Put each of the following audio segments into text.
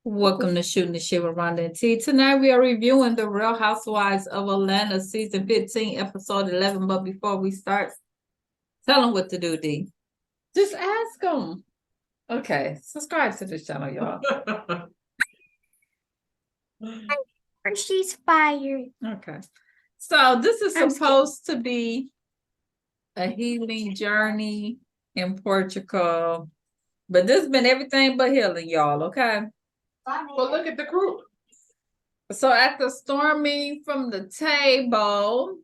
Welcome to Shooting the Shit with Rhonda and T. Tonight we are reviewing The Real Housewives of Atlanta, season 15, episode 11. But before we start, tell them what to do, D. Just ask them. Okay, subscribe to this channel, y'all. She's fired. Okay. So this is supposed to be a healing journey in Portugal. But this has been everything but healing, y'all, okay? Well, look at the group. So after storming from the table,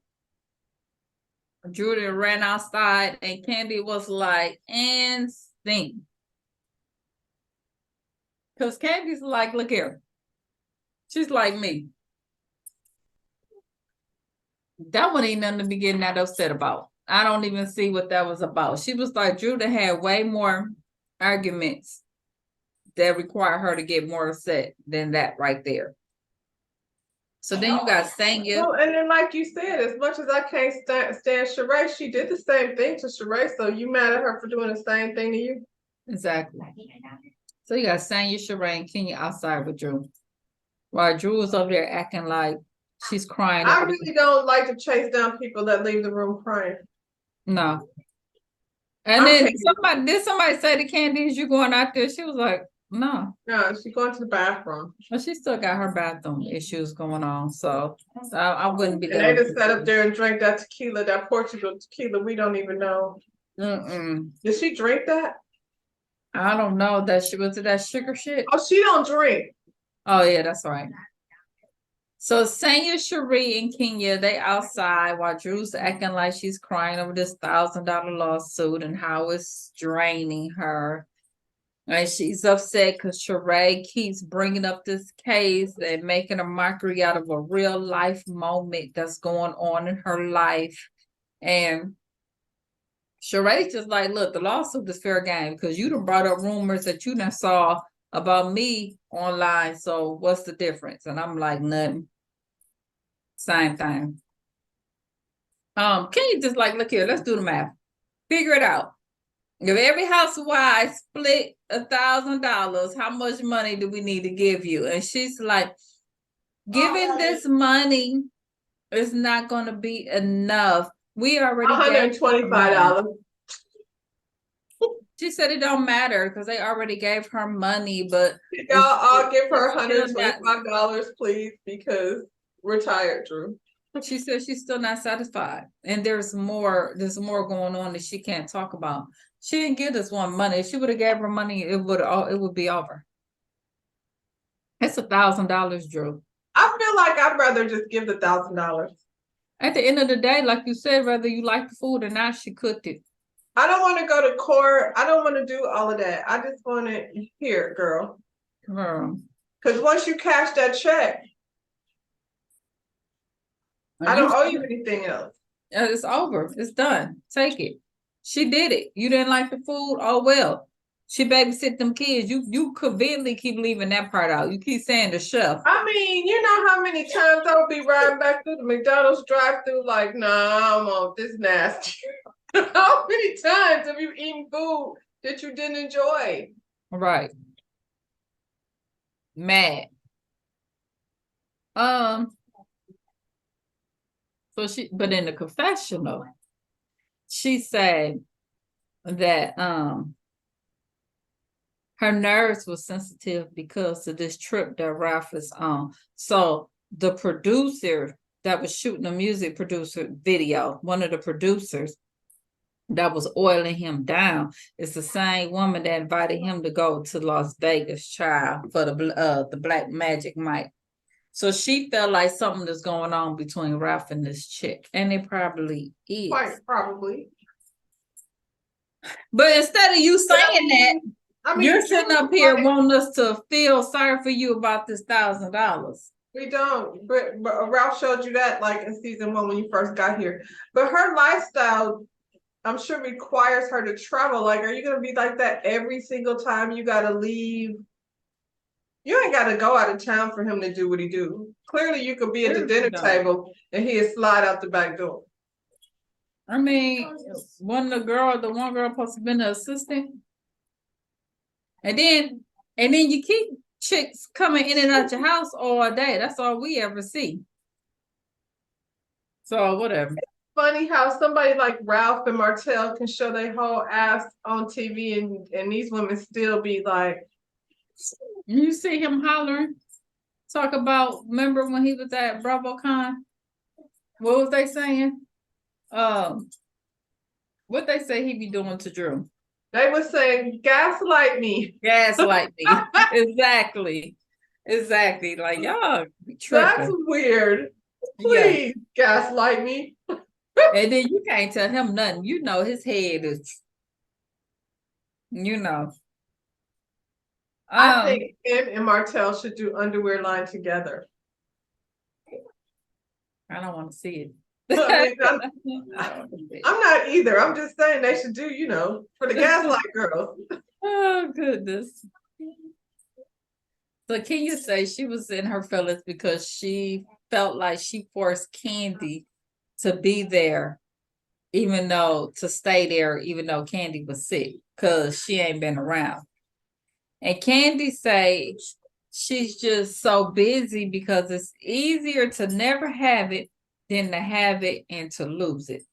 Judy ran outside and Candy was like, and sing. Because Candy's like, look here. She's like me. That one ain't nothing to be getting that upset about. I don't even see what that was about. She was like, Judy had way more arguments that require her to get more upset than that right there. So then you got Sanya. Well, and then like you said, as much as I can't stand Sheree, she did the same thing to Sheree. So you mad at her for doing the same thing to you? Exactly. So you got Sanya, Sheree, and Kenya outside with Drew. While Drew was over there acting like she's crying. I really don't like to chase down people that leave the room crying. No. And then somebody say to Candice, you going out there? She was like, no. No, she's going to the bathroom. But she still got her bathroom issues going on. So I wouldn't be there. And they just sat up there and drank that tequila, that Portugal tequila. We don't even know. Did she drink that? I don't know. That sugar shit? Oh, she don't drink. Oh, yeah, that's right. So Sanya, Cherie, and Kenya, they outside while Drew's acting like she's crying over this $1,000 lawsuit and how it's draining her. And she's upset because Sheree keeps bringing up this case and making a mockery out of a real life moment that's going on in her life. And Sheree's just like, look, the lawsuit is fair game because you done brought up rumors that you done saw about me online. So what's the difference? And I'm like, nothing. Same thing. Can you just like, look here, let's do the math. Figure it out. If every housewife split $1,000, how much money do we need to give you? And she's like, giving this money is not going to be enough. We already $125. She said it don't matter because they already gave her money, but y'all all give her $125, please, because we're tired, Drew. She said she's still not satisfied, and there's more going on that she can't talk about. She didn't give this one money. If she would have gave her money, it would be over. It's $1,000, Drew. I feel like I'd rather just give the $1,000. At the end of the day, like you said, whether you like the food or not, she cooked it. I don't want to go to court. I don't want to do all of that. I just want to hear it, girl. Because once you cash that check, I don't owe you anything else. It's over. It's done. Take it. She did it. You didn't like the food? Oh, well. She babysit them kids. You conveniently keep leaving that part out. You keep saying the chef. I mean, you know how many times I would be riding back through the McDonald's drive-thru like, nah, I want this nasty. How many times have you eaten food that you didn't enjoy? Right. Mad. But in the confessional, she said that her nerves were sensitive because of this trip that Ralph is on. So the producer that was shooting the music producer video, one of the producers that was oiling him down, is the same woman that invited him to go to Las Vegas, child, for the Black Magic Mike. So she felt like something is going on between Ralph and this chick. And it probably is. Quite probably. But instead of you saying that, I mean, you're sitting up here wanting us to feel sorry for you about this $1,000. We don't. But Ralph showed you that like in season 1 when you first got here. But her lifestyle, I'm sure, requires her to travel. Like, are you going to be like that every single time you got to leave? You ain't got to go out of town for him to do what he do. Clearly, you could be at the dinner table and he'd slide out the back door. I mean, the one girl supposed to be the assistant. And then you keep chicks coming in and out your house all day. That's all we ever see. So whatever. Funny how somebody like Ralph and Martell can show their whole ass on TV and these women still be like, You see him hollering, talk about, remember when he was at BravoCon? What was they saying? What they say he be doing to Drew? they was saying, gaslight me. Gaslight me. Exactly. Like y'all be That's tripping. weird. Yeah. Please gaslight me. And then you can't tell him nothing. You know his head is, you know. I think him and Martell should do underwear line together. I don't want to see it. I mean, I'm not either. I'm just saying they should do, for the gaslight girls. Oh goodness. So can you say she was in her feelings because she felt like she forced Candy to be there, to stay there, even though Candy was sick, because she ain't been around. And Candy say she's just so busy because it's easier to never have it than to have it and to lose it.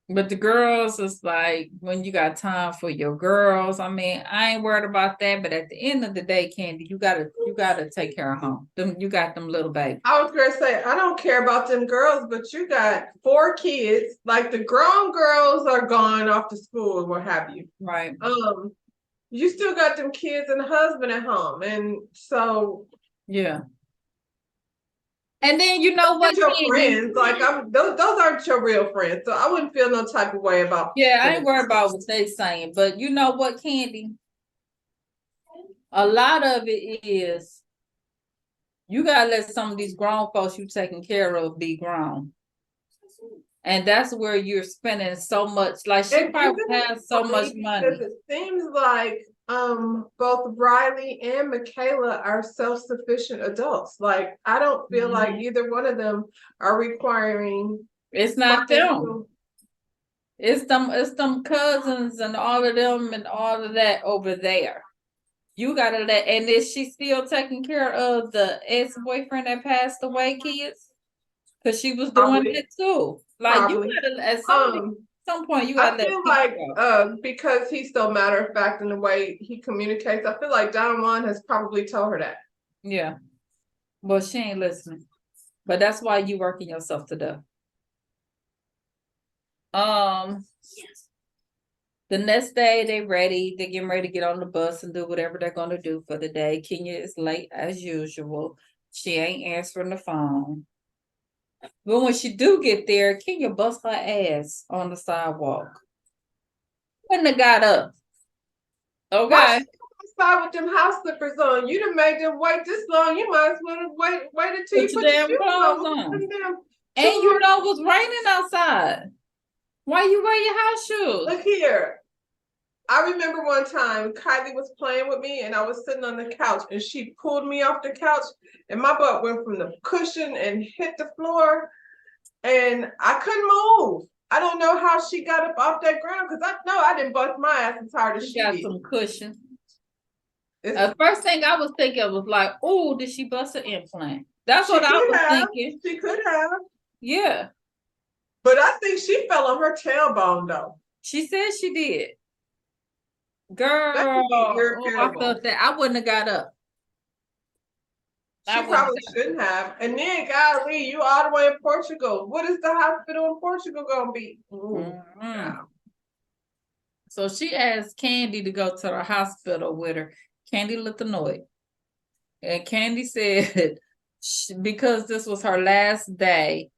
But the girls is like, when you got time for your girls, I mean, I ain't worried about that. But at the end of the day, Candy, you gotta take care of home. You got them little babies. I was gonna say, I don't care about them girls, but you got 4 kids. Like the grown girls are gone off to school or what have you. Right. You still got them kids and husband at home, and so yeah. And then you know what? Your friends, like those aren't your real friends, so I wouldn't feel no type of way about. Yeah, I ain't worried about what they saying, but you know what, Candy? A lot of it is you gotta let some of these grown folks you taking care of be grown, and that's where you're spending so much. Like she probably has so much money. It seems like both Riley and Michaela are self-sufficient adults. Like I don't feel like either one of them are requiring. It's not them. It's them cousins and all of them and all of that over there. You gotta let, and is she still taking care of the ex-boyfriend that passed away, kids? Because she was doing it too. Like you gotta at some point you gotta I feel like because he's so matter of fact in the way he communicates, I feel like Don Juan has probably told her that. Yeah. Well, she ain't listening. But that's why you working yourself to death. The next day they're getting ready to get on the bus and do whatever they're gonna do for the day. Kenya is late as usual. She ain't answering the phone. But when she do get there, Kenya busts her ass on the sidewalk. Wouldn't have got up. Okay. Why outside with them house slippers on? You done made them wait this long. You might as well have waited till you put your shoes on. And you know it was raining outside. Why you wear your house shoes? Look here. I remember one time Kylie was playing with me and I was sitting on the couch and she pulled me off the couch and my butt went from the cushion and hit the floor and I couldn't move. I don't know how she got up off that ground because I didn't bust my ass as hard as she got did. Some cushion. The first thing I was thinking was like, oh, did she bust an implant? That's what I was thinking. She could have. Yeah. But I think she fell on her tailbone though. She said she did. Girl, I felt that I wouldn't have got up. She probably shouldn't have. And then, golly, you all the way in Portugal. What is the hospital in Portugal gonna be? Yeah. So she asked Candy to go to the hospital with her. Candy looked annoyed. And Candy said, because this was her last day,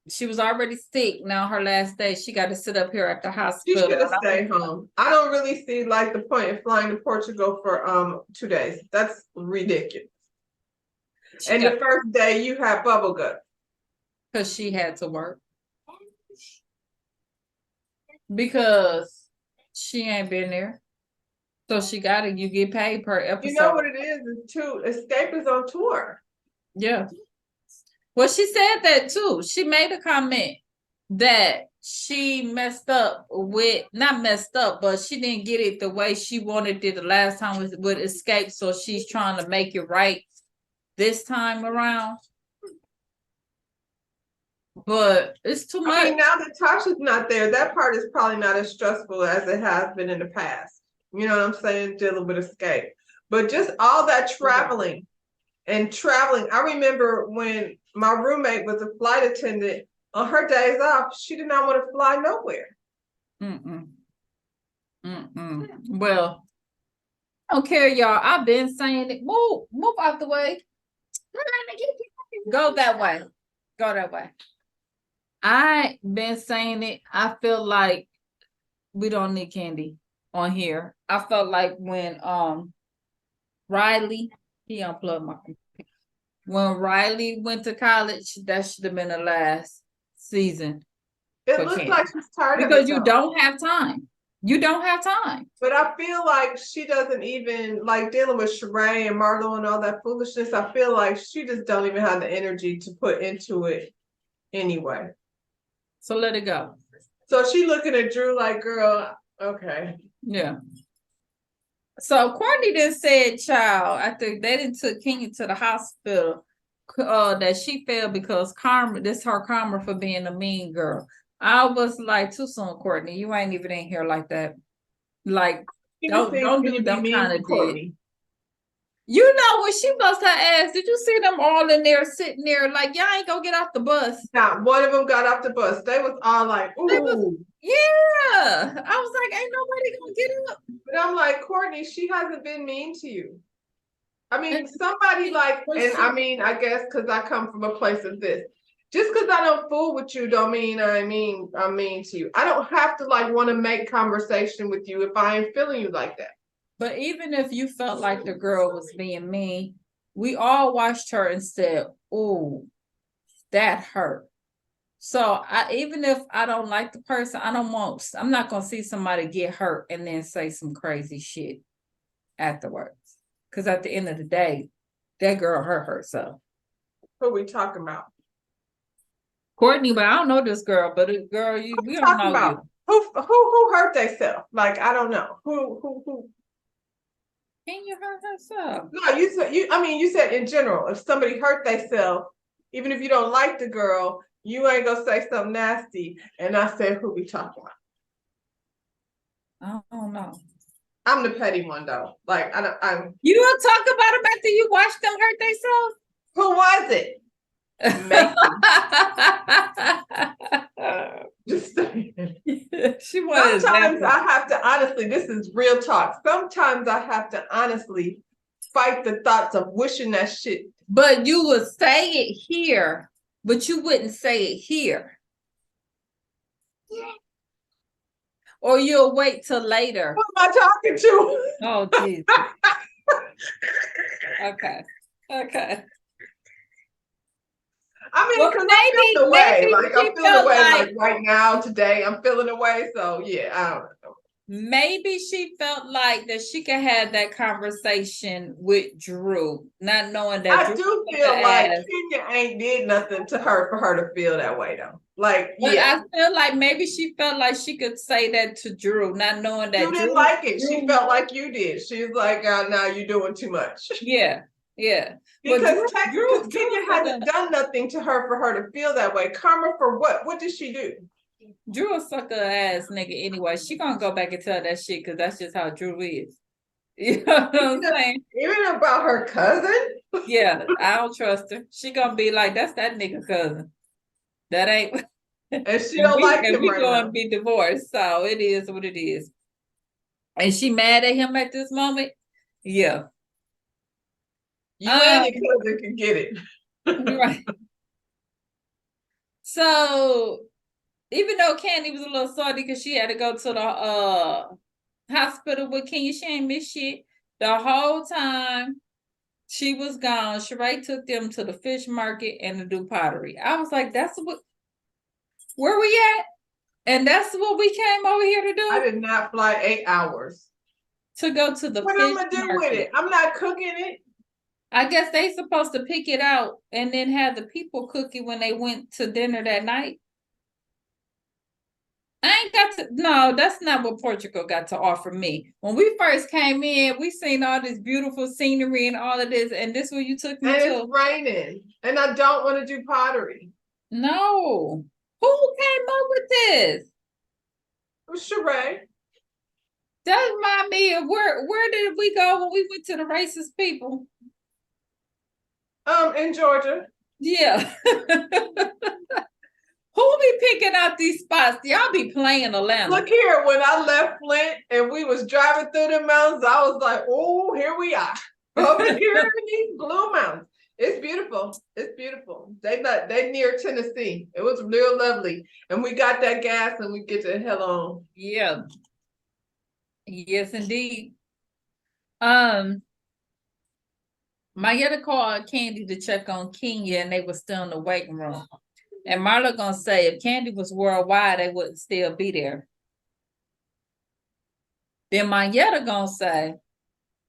she was already sick. Now her last day, she got to sit up here at the hospital. She should have stayed home. I don't really see like the point in flying to Portugal for 2 days. That's ridiculous. And the first day you had bubble gut. Because she had to work. Because she ain't been there. So she got it. You get paid per episode. You know what it is too? Escape is on tour. Yeah. Well, she said that too. She made a comment that she messed up with, not messed up, but she didn't get it the way she wanted it the last time with Escape, so she's trying to make it right this time around. But it's too much. I mean, now that Tasha's not there, that part is probably not as stressful as it has been in the past. You know what I'm saying? Dealing with Escape. But just all that traveling and traveling. I remember when my roommate was a flight attendant, on her days off, she did not want to fly nowhere. Well, I don't care, y'all. I've been saying it. Move out the way. Go that way. Go that way. I been saying it. I feel like we don't need Candy on here. I felt like when Riley, he unplugged my computer. When Riley went to college, that should have been the last season. It for looks Candy. like she's tired of Because it. you though. don't have time. You don't have time. But I feel like she doesn't even like dealing with Sheree and Marlo and all that foolishness. I feel like she just don't even have the energy to put into it anyway. So let it go. So she looking at Drew like, girl, okay. Yeah. So Courtney then said, child, after they didn't took Kenya to the hospital, that she fell because karma, this her karma for being a mean girl. I was like, too soon, Courtney. You ain't even in here like that. Like, don't do them kind of deal. You know when she bust her ass, did you see them all in there sitting there like y'all ain't gonna get off the bus? Now one of them got off the bus. They was all like, ooh. Yeah. I was like, ain't nobody gonna get up. But I'm like, Courtney, she hasn't been mean to you. I mean, somebody like, and I mean, I guess because I come from a place of this. Just because I don't fool with you don't mean I'm mean to you. I don't have to like want to make conversation with you if I ain't feeling you like that. But even if you felt like the girl was being mean, we all watched her and said, oh, that hurt. So even if I don't like the person, I'm not gonna see somebody get hurt and then say some crazy shit afterwards. Because at the end of the day, that girl hurt herself. Who we talking about? Courtney, but I don't know this girl, but we don't know about? You. Who hurt themselves? Like, I don't know. Who? Can you hurt herself? No, you said in general, if somebody hurt themselves, even if you don't like the girl, you ain't gonna say something nasty. And I said, who we talking about? I don't know. I'm the petty one though. Like I'm. You gonna talk about them after you watch them hurt themselves? Who was it? Just saying. Sometimes I have to honestly, this is real talk. Sometimes I have to honestly fight the thoughts of wishing that shit. But you would say it here, but you wouldn't say it here. Yeah. Or you'll wait till later. Who am I talking to? Oh, Jesus. Okay. I mean, because I'm feeling away. Like, I'm feeling away. Like, right now, today, I'm feeling away. So, yeah, I don't know. Maybe she felt like that she could have that conversation with Drew, not knowing that. I do feel like Kenya ain't did nothing to her for her to feel that way, though. Like, but I feel like maybe she felt like she could say that to Drew, not knowing that you didn't like it. She felt like you did. She's like, now you're doing too much. Yeah. Because Kenya hasn't done nothing to her for her to feel that way. Karma for what? What did she do? Drew a sucker ass nigga anyway. She gonna go back and tell that shit because that's just how Drew is. You know what I'm saying? Even about her cousin? Yeah, I don't trust her. She gonna be like, that's that nigga cousin. That ain't. And she don't like him right now. We gonna be divorced, so it is what it is. And she mad at him at this moment? Yeah. You and your cousin can get it. Right. So even though Candy was a little salty because she had to go to the hospital with Kenya, she ain't miss shit. The whole time she was gone, Sheree took them to the fish market and to do pottery. I was like, where we at? And that's what we came over here to do? I did not fly 8 hours. To go to the what fish I'm gonna do market. with it? I'm not cooking it. I guess they supposed to pick it out and then have the people cook it when they went to dinner that night. I ain't got to, no, that's not what Portugal got to offer me. When we first came in, we seen all this beautiful scenery and all of this, and this where you took me And to. it's raining, and I don't want to do pottery. No. Who came up with this? It was Sheree. That remind me of where did we go when we went to the racist people? In Georgia. Yeah. Who be picking out these spots? Y'all be playing Atlanta. Look here, when I left Flint and we was driving through the mountains, I was like, oh, here we are. Over here in these blue mountains. It's beautiful. It's beautiful. They near Tennessee. It was real lovely. And we got that gas and we get the hell on. Yeah. Yes, indeed. Mayetta called Candy to check on Kenya and they were still in the waiting room. And Marla gonna say if Candy was worldwide, they wouldn't still be there. Then Mayetta gonna say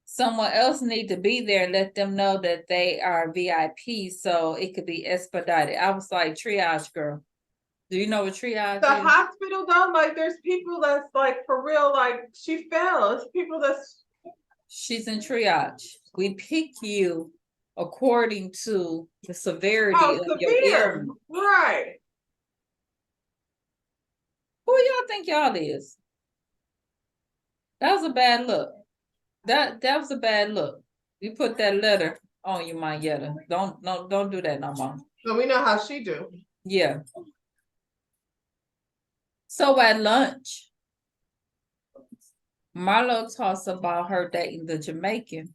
someone else need to be there and let them know that they are VIP so it could be expedited. I was like, triage girl. Do you know what triage The is? hospital though, like there's people that's like for real, like she fell. It's people that's She's in triage. We pick you according to the severity of your severe. illness. Right. Who y'all think y'all is? That was a bad look. That was a bad look. You put that letter on you, Mayetta. Don't do that no more. So we know how she do. Yeah. So at lunch, Marlo talks about her dating the Jamaican.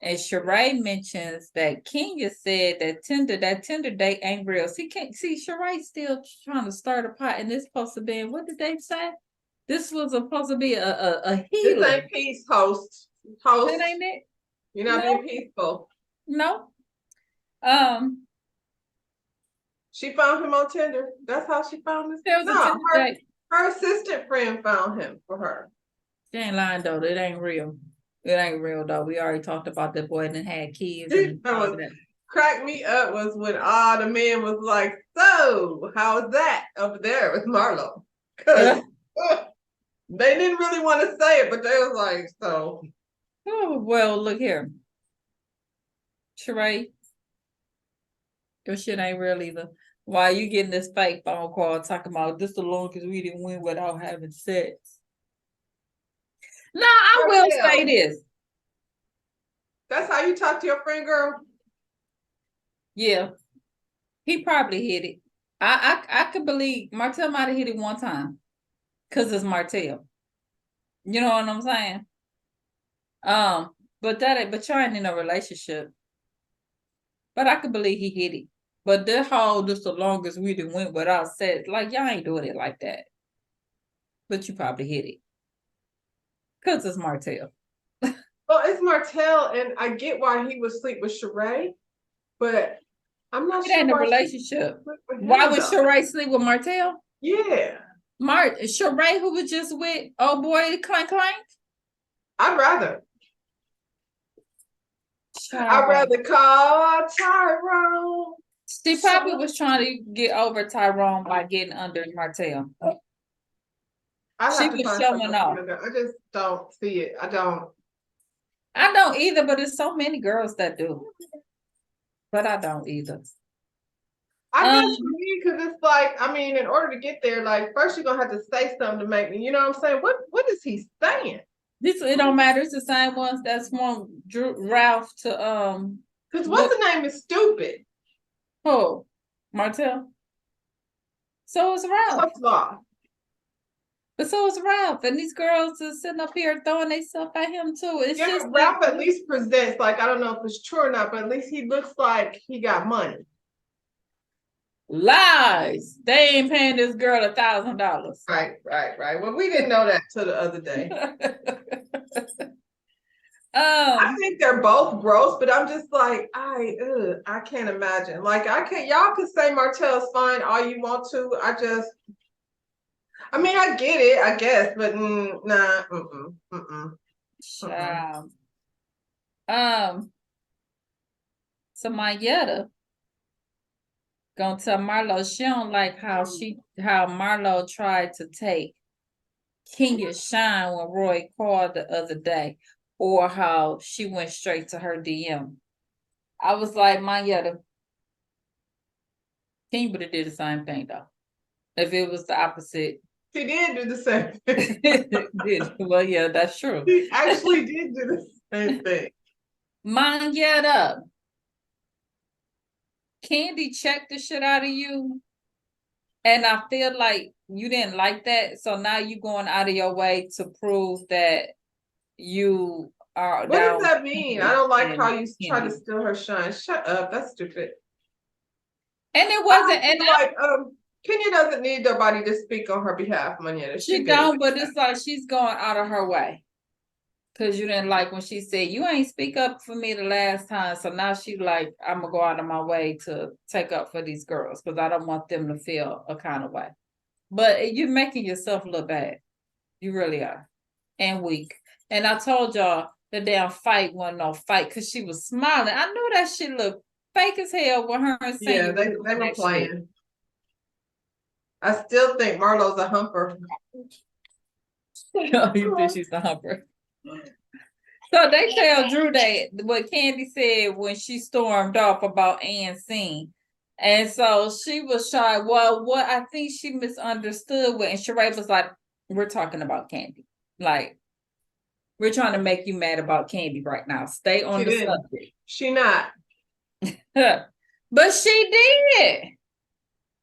And Sheree mentions that Kenya said that Tinder date ain't real. Sheree still trying to start a pot, and this supposed to be, what did they say? This was supposed to be a healing. This ain't peace, host. That ain't it? You're not being peaceful. No. She found him on Tinder. That's how she found this. There was a Tinder date. Her assistant friend found him for her. She ain't lying though. It ain't real. It ain't real though. We already talked about that boy and had kids. And all of that. Cracked me up was when all the men was like, so how's that over there with Marlo? Because they didn't really want to say it, but they was like, so. Oh, well, look here. Sheree, your shit ain't real either. Why you getting this fake phone call talking about this the longest we didn't win without having sex? No, I will say this. That's how you talk to your friend, girl? Yeah. He probably hit it. I could believe Martell might have hit it one time. Cause it's Martell. You know what I'm saying? But y'all ain't in a relationship. But I could believe he hit it. But this the longest we done went without sex. Like, y'all ain't doing it like that. But you probably hit it. Because it's Martell. Well, it's Martell, and I get why he would sleep with Sheree, but I'm not sure. It ain't a relationship. Why would Sheree sleep with Martell? Yeah. Sheree, who was just with old boy Clank Clank? I'd rather. I'd rather call Tyrone. She probably was trying to get over Tyrone by getting under Martell. She was showing off. I just don't see it. I don't either, but there's so many girls that do. But I don't either. I guess for me, because it's like, I mean, in order to get there, like, first you're gonna have to say something to make me, you know what I'm saying? What is he saying? It don't matter. It's the same ones that's one Ralph to because what's the name is stupid. Oh, Martell. So is Ralph. But so is Ralph, and these girls are sitting up here throwing themselves at him too. It's just Ralph at least presents, like, I don't know if it's true or not, but at least he looks like he got money. Lies. They ain't paying this girl $1,000. Right. Well, we didn't know that till the other day. I think they're both gross, but I'm just like, I can't imagine. Like, y'all can say Martell's fine all you want to. I mean, I get it, I guess, but nah, So Mayetta gonna tell Marlo she don't like how Marlo tried to take Kenya shine when Roy called the other day, or how she went straight to her DM. I was like, Manyetta, Kenya would have did the same thing though. If it was the opposite. She did do the same thing. Well, yeah, that's true. She actually did do the same thing. Manyetta, Candy checked the shit out of you. And I feel like you didn't like that. So now you going out of your way to prove that you are What down. does that mean? I don't like how you try to Candy. steal her shine. Shut up. That's stupid. And it I wasn't, don't and feel like Kenya doesn't need nobody to speak on her behalf, Manetta. she good. don't, but it's like she's going out of her way. Cause you didn't like when she said, you ain't speak up for me the last time. So now she like, I'm gonna go out of my way to take up for these girls because I don't want them to feel a kind of way. But you're making yourself look bad. You really are. And weak. And I told y'all the damn fight wasn't no fight because she was smiling. I knew that shit looked fake as hell with her and saying Yeah, they were playing. Shit. I still think Marlo's a humper. You think she's the humper? So they tell Drew that what Candy said when she stormed off about Ann scene. And so she was shy. Well, what I think she misunderstood what, and Sheree was like, we're talking about Candy. Like, we're trying to make you mad about Candy right now. Stay on the subject. She not. But she did.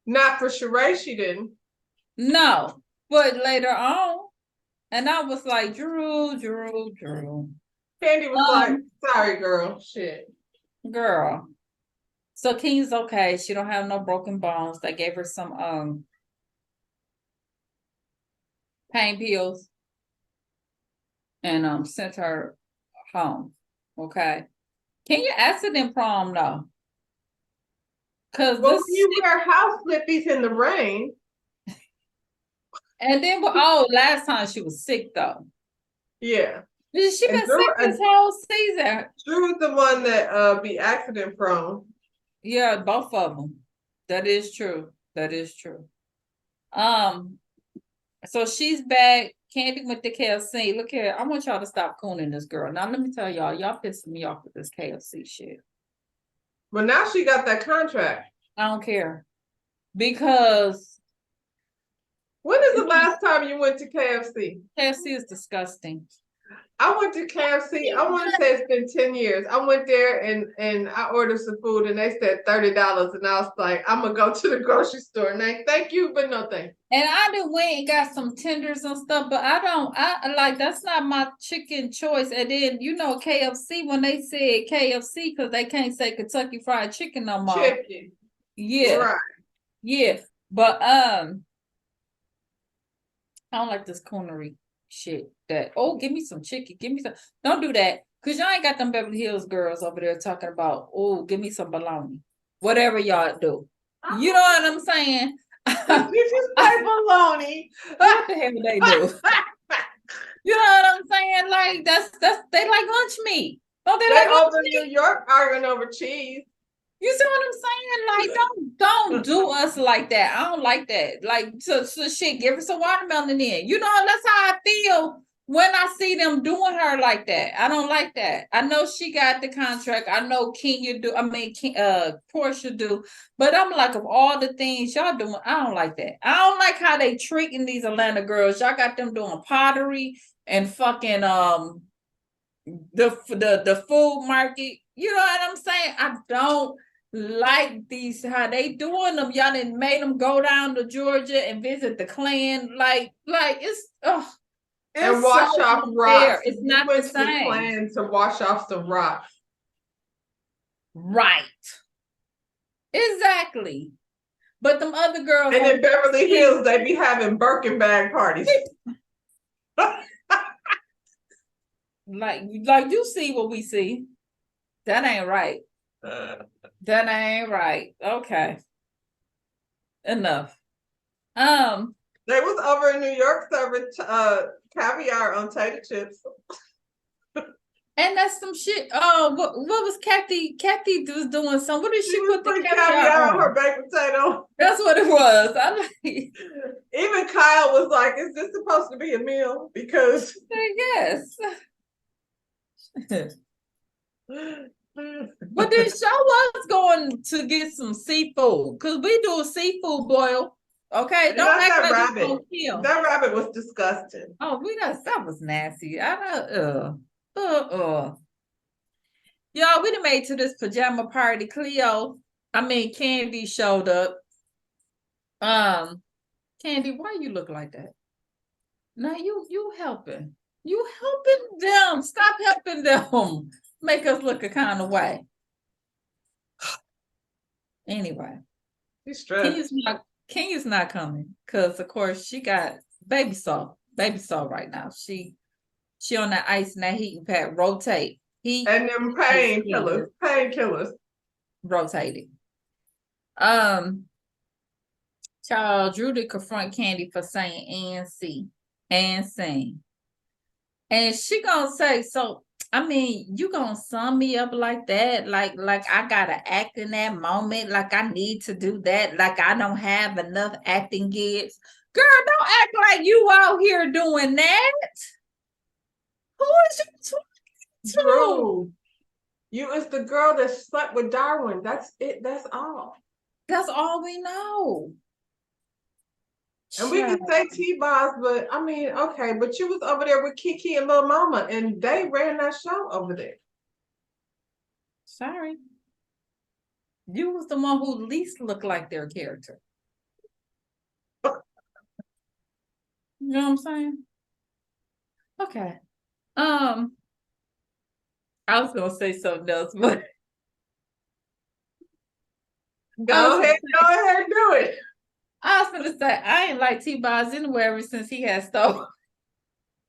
Not for Sheree, she didn't. No, but later on. And I was like, Drew. Candy was like, sorry, girl. Shit. Girl. So King's okay. She don't have no broken bones. They gave her some pain pills and sent her home. Okay. Can you accident prom though? Cause well, you wear house slippies in the rain. And then last time she was sick though. Yeah. She been sick this whole season. Drew was the one that be accident prone. Yeah, both of them. That is true. So she's back. Candy went to KFC. Look here, I want y'all to stop cooning this girl. Now let me tell y'all pissing me off with this KFC shit. But now she got that contract. I don't care. Because when is the last time you went to KFC? KFC is disgusting. I went to KFC. I want to say it's been 10 years. I went there and I ordered some food and they said $30. And I was like, I'm going to go to the grocery store. And thank you, but no thank you. And I done went and got some tenders and stuff, but I like, that's not my chicken choice. And then, KFC, when they said KFC, because they can't say Kentucky Fried Chicken no more. Chicken. Yeah. Right. Yeah. But, I don't like this coonery shit that, give me some chicken, don't do that, because y'all ain't got them Beverly Hills girls over there talking about, give me some bologna, whatever y'all do. You know what I'm saying? Did you say bologna? What the hell they do? You know what I'm saying? Like, that's they like lunch meat. Don't they like over New York arguing over cheese. You see what I'm saying? Like, don't do us like that. I don't like that. Like, so shit, give us a watermelon in. That's how I feel when I see them doing her like that. I don't like that. I know she got the contract. I know Portia do. But I'm like, of all the things y'all doing, I don't like that. I don't like how they treating these Atlanta girls. Y'all got them doing pottery and fucking the food market. You know what I'm saying? I don't like these, how they doing them. Y'all done made them go down to Georgia and visit the Klan. Like it's and wash off rocks. It's not the same. The Klan to wash off some rocks. Right. Exactly. But them other girls. And in Beverly Hills, they be having Birkin bag parties. Like you see what we see. That ain't right. That ain't right. Okay. Enough. They was over in New York serving caviar on tater chips. And that's some shit. Oh, what was Kathy? Kathy was doing some. What did She she was put the putting caviar caviar on her on? baked potato. That's what it was. I like. Even Kyle was like, "Is this supposed to be a meal?" Because Yes. But then show us going to get some seafood because we do a seafood boil. Okay, and don't not act that like we rabbit. gonna kill. That rabbit was disgusting. Oh, that was nasty. I know. Y'all, we done made to this pajama party. Candy showed up. Candy, why you look like that? Now you helping. You helping them. Stop helping them. Make us look a kind of way. Anyway, He's stressed. Kenya's not coming because of course she got baby saw right now. She on that ice and that heating pad rotate. And them painkillers. Rotating. Child Drew to confront Candy for saying and sing. And she gonna say, so you gonna sum me up like that? Like I gotta act in that moment, like I need to do that, like I don't have enough acting gigs. Girl, don't act like you out here doing that. Who is you talking to? Drew, you is the girl that slept with Darwin. That's it. That's all. That's all we know. And we can say T-Boz, but okay, but you was over there with Kiki and Lil Mama, and they ran that show over there. Sorry. You was the one who least looked like their character. You know what I'm saying? Okay. I was gonna say something else, but Go ahead, do it. I was gonna say I ain't like T-Boz anywhere ever since he had stole.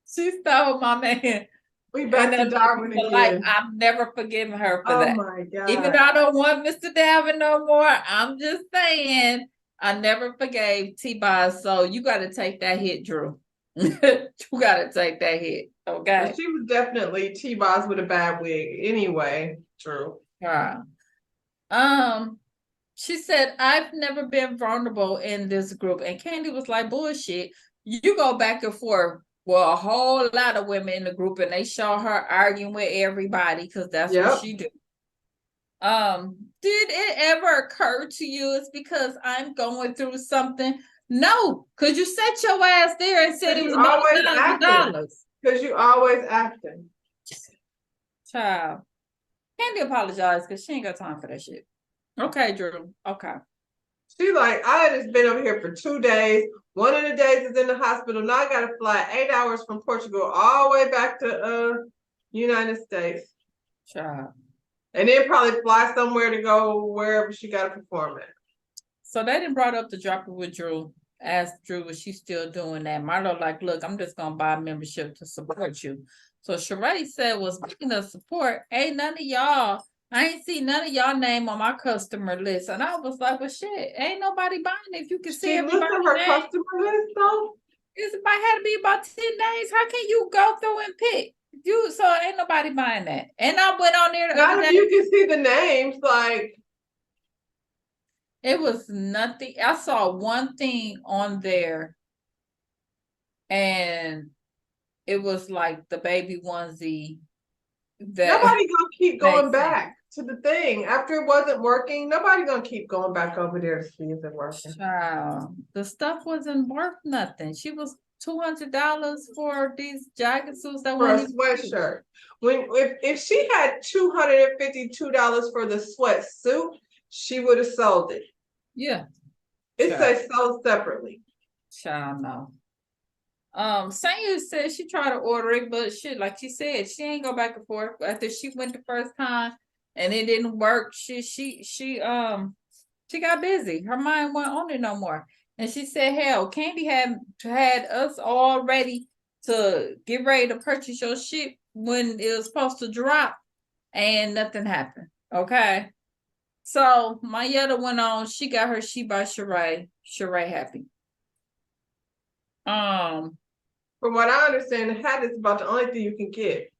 She stole my man. We back to Darwin again. Like I'm never forgiving her for that. Oh my God. Even though I don't want Mr. Dalvin no more, I'm just saying I never forgave T-Boz. So you got to take that hit, Drew. You got to take that hit, okay? Well, she was definitely T-Boz with a bad wig. Anyway, Drew. She said, I've never been vulnerable in this group. And Candy was like, bullshit. You go back and forth. Well, a whole lot of women in the group, and they show her arguing with everybody because that's what she do. Did it ever occur to you it's because I'm going through something? No, because you set your ass there and said it was about $1,000. Because you always acting. Child. Candy apologized because she ain't got time for that shit. Okay, Drew. Okay. She like, I just been over here for 2 days. One of the days is in the hospital. Now I gotta fly 8 hours from Portugal all the way back to United States. Child. And then probably fly somewhere to go wherever she gotta perform at. So they didn't brought up the drop it with Drew. Asked Drew, was she still doing that? Marlo like, look, I'm just gonna buy a membership to support you. So Sheree said, well, speaking of support, ain't none of y'all, I ain't see none of y'all name on my customer list. And I was like, well, shit, ain't nobody buying it. If you can see everybody her customer list though? It's about had to be about 10 days. How can you go through and pick? So ain't nobody buying that. And I went on there the Not other if day. you can see the names, like it was nothing. I saw one thing on there, and it was like the baby onesie. Nobody gonna keep going back to the thing after it wasn't working. Nobody gonna keep going back over there to see if it working. Child, the stuff wasn't worth nothing. She was $200 for these jacket suits that for were a sweatshirt. If she had $252 for the sweatsuit, she would have sold it. Yeah. It says sold separately. Child, no. Sanya said she tried to order it, but shit, like she said, she ain't go back and forth. After she went the first time and it didn't work, she got busy. Her mind wasn't on it no more. And she said, hell, Candy had us all ready to get ready to purchase your shit when it was supposed to drop, and nothing happened. Okay. So Mayetta went on, she got her She by Sheree. Sheree happy. From what I understand, the hat is about the only thing you can get.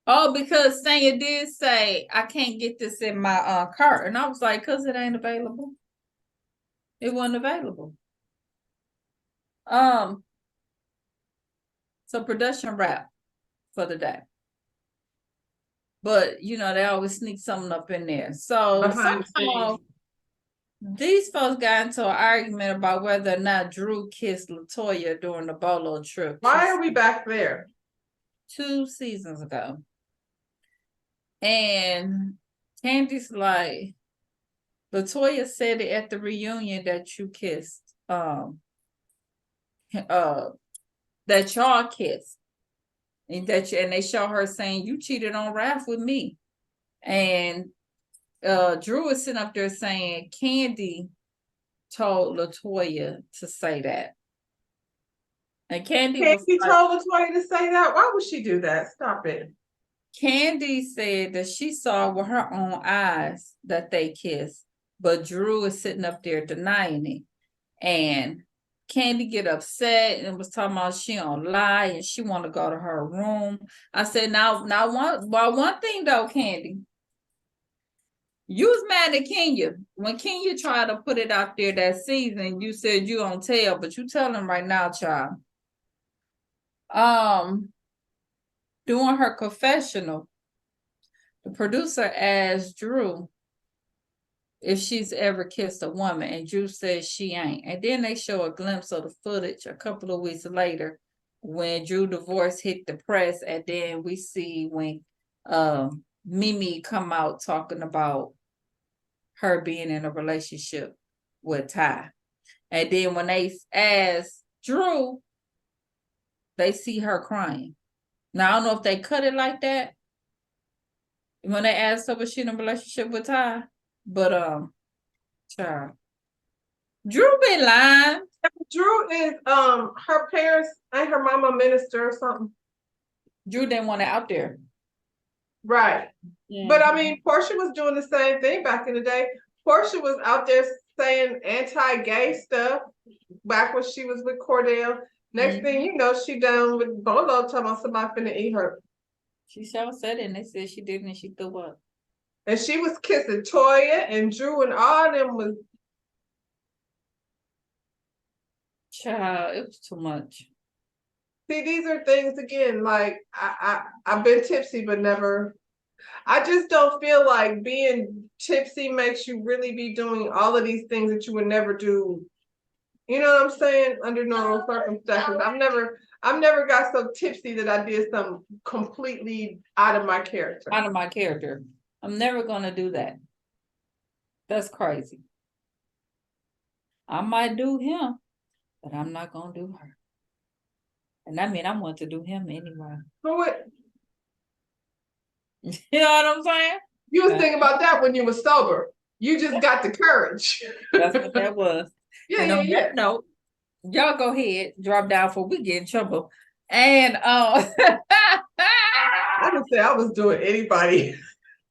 Oh, because Sanya did say I can't get this in my cart, and I was like, "Cause it ain't available. It wasn't available." So production wrap for the day, but you know they always sneak something up in there. So Behind the somehow scenes. these folks got into an argument about whether or not Drew kissed Latoya during the Bolo trip. Why are we back there? 2 seasons ago. And Candy's like, Latoya said it at the reunion that you kissed, that y'all kissed. And they show her saying you cheated on Raph with me. And Drew is sitting up there saying Candy told Latoya to say that. And Candy was Candy like, told Latoya to say that. Why would she do that? Stop it. Candy said that she saw with her own eyes that they kissed, but Drew is sitting up there denying it. And Candy get upset and was talking about she don't lie and she want to go to her room. I said, now one thing though, Candy, you was mad at Kenya. When Kenya tried to put it out there that season, you said you don't tell, but you telling right now, child. Doing her confessional, the producer asked Drew if she's ever kissed a woman, and Drew says she ain't. And then they show a glimpse of the footage a couple of weeks later when Drew divorce hit the press, and then we see when Mimi come out talking about her being in a relationship with Ty. And then when they ask Drew, they see her crying. Now I don't know if they cut it like that when they asked her was she in a relationship with Ty, but child, Drew been lying. Drew is her parents, ain't her mama a minister or something? Drew didn't want it out there. Right. But I mean, Portia was doing the same thing back in the day. Portia was out there saying anti-gay stuff back when she was with Cordell. Next thing you know, she done with Bolo talking about somebody finna eat her. She sure said it, and they said she didn't, and she threw up. And she was kissing Toya and Drew and all them was. Child, it was too much. See, these are things again, like I've been tipsy, but never. I just don't feel like being tipsy makes you really be doing all of these things that you would never do. You know what I'm saying? Under normal circumstances. I've never got so tipsy that I did something completely out of my character. Out of my character. I'm never gonna do that. That's crazy. I might do him, but I'm not gonna do her. And I mean, I want to do him anyway. But what? You know what I'm saying? You was thinking about that when you were sober. You just got the courage. That's what that was. Yeah, And yeah, on yeah. that note, y'all go ahead, drop down before we get in trouble. And I would say I was doing anybody.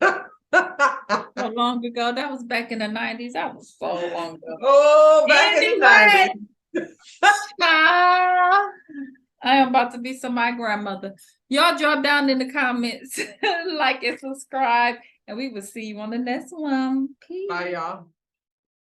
so long ago, that was back in the 90s. That was so long ago. Oh, back in the 90s. I am about to be my grandmother. Y'all drop down in the comments, like and subscribe, and we will see you on the next one. Peace. Bye, y'all.